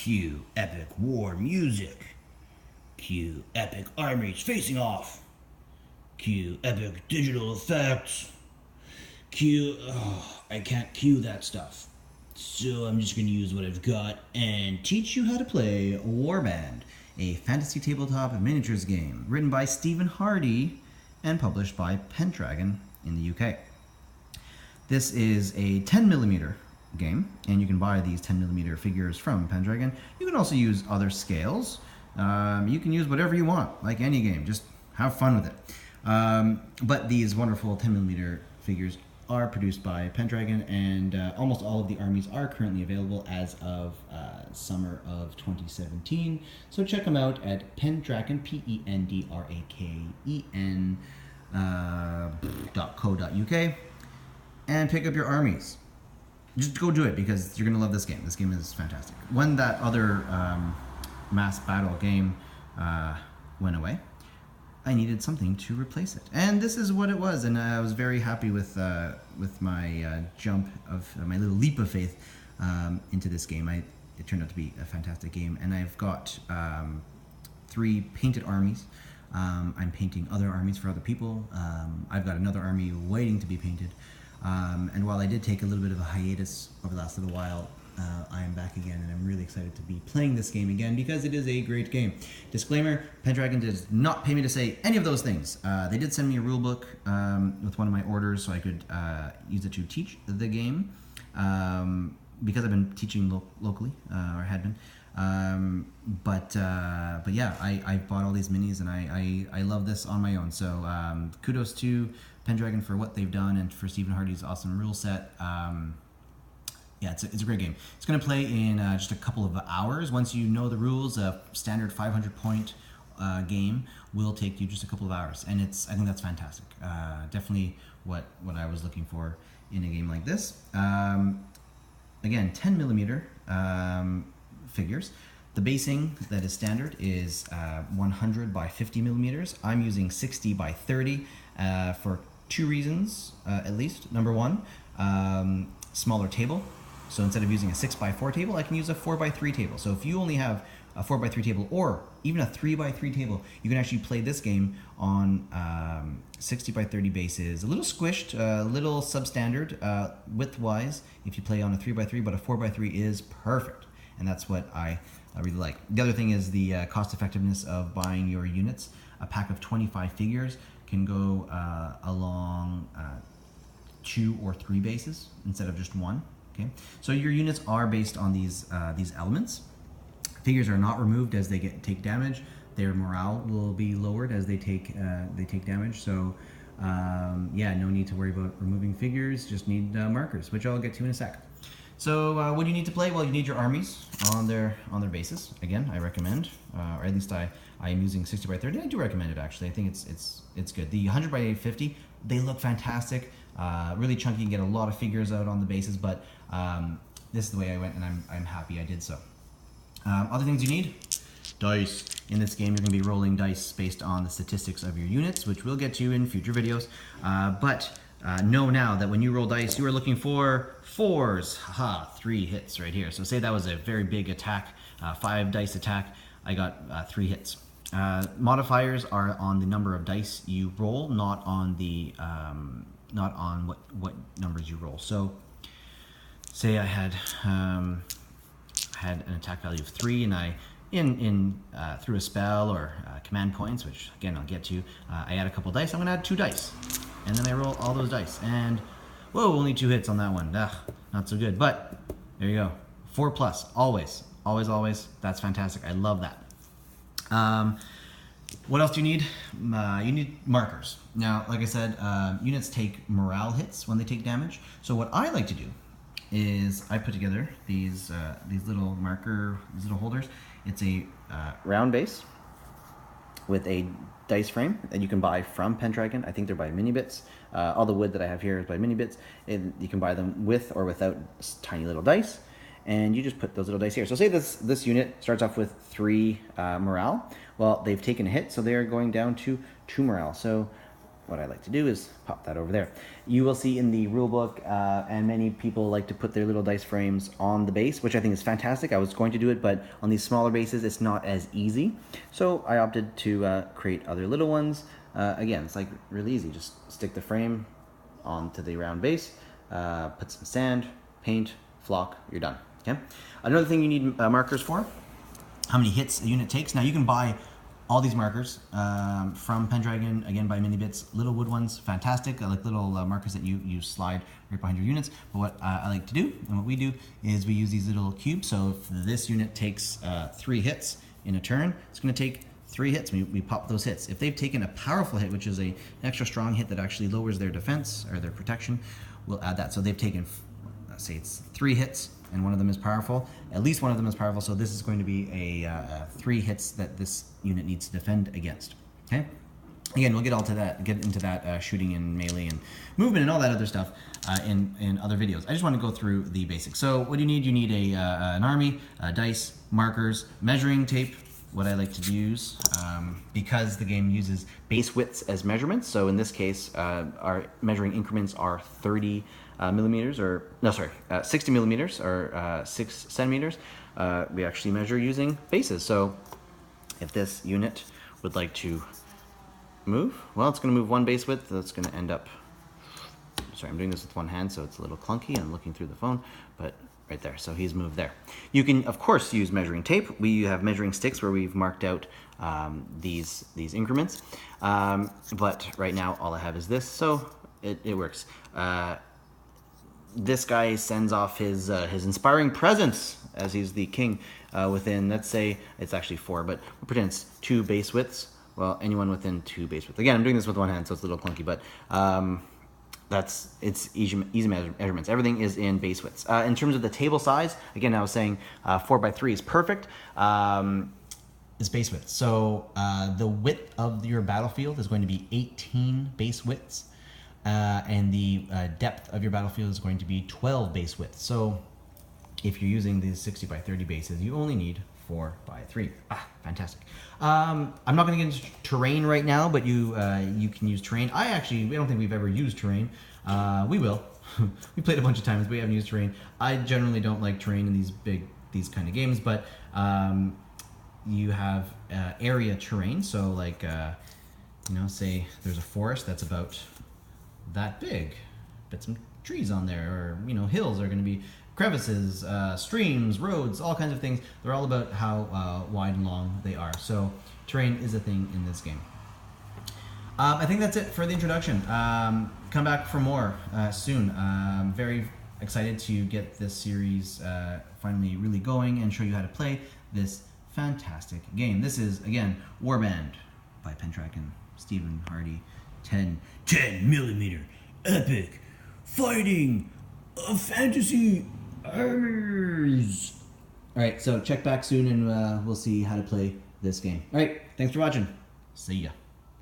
Cue epic war music. Cue epic armies facing off. Cue epic digital effects. Cue. Oh, I can't cue that stuff. So I'm just going to use what I've got and teach you how to play Warband, a fantasy tabletop miniatures game written by Stephen Hardy and published by Pendragon in the UK. This is a 10mm game, and you can buy these 10mm figures from Pendragon. You can also use other scales. You can use whatever you want, like any game. Just have fun with it. But these wonderful 10mm figures are produced by Pendragon, and almost all of the armies are currently available as of summer of 2017. So check them out at Pendragon, Pendraken, .co.uk, and pick up your armies. Just go do it because you're going to love this game. This game is fantastic. When that other mass battle game went away, I needed something to replace it, and this is what it was. And I was very happy with my jump of my little leap of faith into this game. It turned out to be a fantastic game, and I've got 3 painted armies. I'm painting other armies for other people. I've got another army waiting to be painted. And while I did take a little bit of a hiatus over the last little while, I am back again, and I'm really excited to be playing this game again because it is a great game. Disclaimer, Pendragon does not pay me to say any of those things. They did send me a rule book with one of my orders so I could use it to teach the game because I've been teaching locally, or had been. But yeah, I bought all these minis, and I love this on my own. So kudos to Pendragon for what they've done, and for Stephen Hardy's awesome rule set. Yeah, it's a great game. It's going to play in just a couple of hours. Once you know the rules, a standard 500-point game will take you just a couple of hours, and I think that's fantastic. Definitely what I was looking for in a game like this. Again, 10mm figures. The basing that is standard is 100 by 50mm. I'm using 60 by 30 for 2 reasons, at least. Number 1, smaller table. So instead of using a 6x4 table, I can use a 4x3 table. So if you only have a 4x3 table or even a 3x3 table, you can actually play this game on 60 by 30 bases. A little squished, a little substandard width-wise if you play on a 3x3, but a 4x3 is perfect. And that's what I really like. The other thing is the cost effectiveness of buying your units. A pack of 25 figures can go along 2 or 3 bases instead of just 1. Okay, so your units are based on these elements. Figures are not removed as they take damage. Their morale will be lowered as they take damage. So yeah, no need to worry about removing figures. Just need markers, which I'll get to in a sec. So what do you need to play? Well, you need your armies on their bases. Again, I recommend, or at least I am using 60 by 30. I do recommend it actually. I think it's good. The 100 by 50, they look fantastic. Really chunky, and get a lot of figures out on the bases, but this is the way I went, and I'm happy I did so. Other things you need: dice. In this game, you're going to be rolling dice based on the statistics of your units, which we'll get to in future videos. But know now that when you roll dice, you are looking for 4s. Haha, 3 hits right here. So say that was a very big attack, 5 dice attack. I got 3 hits. Modifiers are on the number of dice you roll, not on the not on what numbers you roll. So say I had an attack value of 3, and I through a spell or command points, which again I'll get to, I add a couple dice. I'm gonna add 2 dice, and then I roll all those dice, and whoa, only 2 hits on that one. Ugh, not so good, but there you go. 4+, always. That's fantastic. I love that. What else do you need? You need markers. Now, like I said, units take morale hits when they take damage. So what I like to do is I put together these little holders. It's a round base with a dice frame that you can buy from Pendragon. I think they're by Minibits. All the wood that I have here is by Minibits. You can buy them with or without tiny little dice, and you just put those little dice here. So say this unit starts off with 3 morale. Well, they've taken a hit, so they are going down to 2 morale. So what I like to do is pop that over there. You will see in the rule book, and many people like to put their little dice frames on the base, which I think is fantastic. I was going to do it, but on these smaller bases, it's not as easy. So I opted to create other little ones. Again, it's like really easy. Just stick the frame onto the round base, put some sand, paint, flock, you're done. Okay. Another thing you need markers for, how many hits a unit takes. Now you can buy all these markers from Pendragon, again by Minibits, little wood ones, fantastic. I like little markers that you slide right behind your units. But what I like to do, and what we do, is we use these little cubes. So if this unit takes 3 hits in a turn, it's going to take 3 hits. We pop those hits. If they've taken a powerful hit, which is an extra strong hit that actually lowers their defense or their protection, we'll add that. So they've taken, let's say it's 3 hits, and one of them is powerful. At least one of them is powerful, so this is going to be a 3 hits that this unit needs to defend against. Okay. Again, we'll get into that shooting and melee and movement and all that other stuff in other videos. I just want to go through the basics. So what do you need? You need an army, dice, markers, measuring tape. What I like to use, because the game uses base widths as measurements. So in this case, our measuring increments are 30 millimeters, or no, sorry, 60 millimeters, or 6 centimeters. We actually measure using bases. So if this unit would like to move, well, it's going to move 1 base width. That's going to end up, sorry, I'm doing this with one hand, so it's a little clunky. I'm looking through the phone, but right there. So he's moved there. You can, of course, use measuring tape. We have measuring sticks where we've marked out these increments. But right now, all I have is this, so it works. This guy sends off his inspiring presence, as he's the king, within, let's say, it's actually 4, but we'll pretend it's 2 base widths. Well, anyone within 2 base widths. Again, I'm doing this with one hand, so it's a little clunky, but it's easy measurements. Everything is in base widths. In terms of the table size, again, I was saying 4 by 3 is perfect. It's base width. So the width of your battlefield is going to be 18 base widths, and the depth of your battlefield is going to be 12 base widths. So if you're using these 60 by 30 bases, you only need 4 by 3. Fantastic. I'm not going to get into terrain right now, but you can use terrain. We don't think we've ever used terrain. We will. We played a bunch of times, but we haven't used terrain. I generally don't like terrain in these kind of games, but you have area terrain. So like, say there's a forest that's about that big, but some trees on there, or hills are going to be crevices, streams, roads, all kinds of things. They're all about how wide and long they are. So terrain is a thing in this game. I think that's it for the introduction. Come back for more soon. I'm very excited to get this series finally really going and show you how to play this fantastic game. This is, again, Warband by Pendragon, Stephen Hardy, 10 millimeter epic fighting of fantasy armors. All right, so check back soon and we'll see how to play this game. All right, thanks for watching. See ya.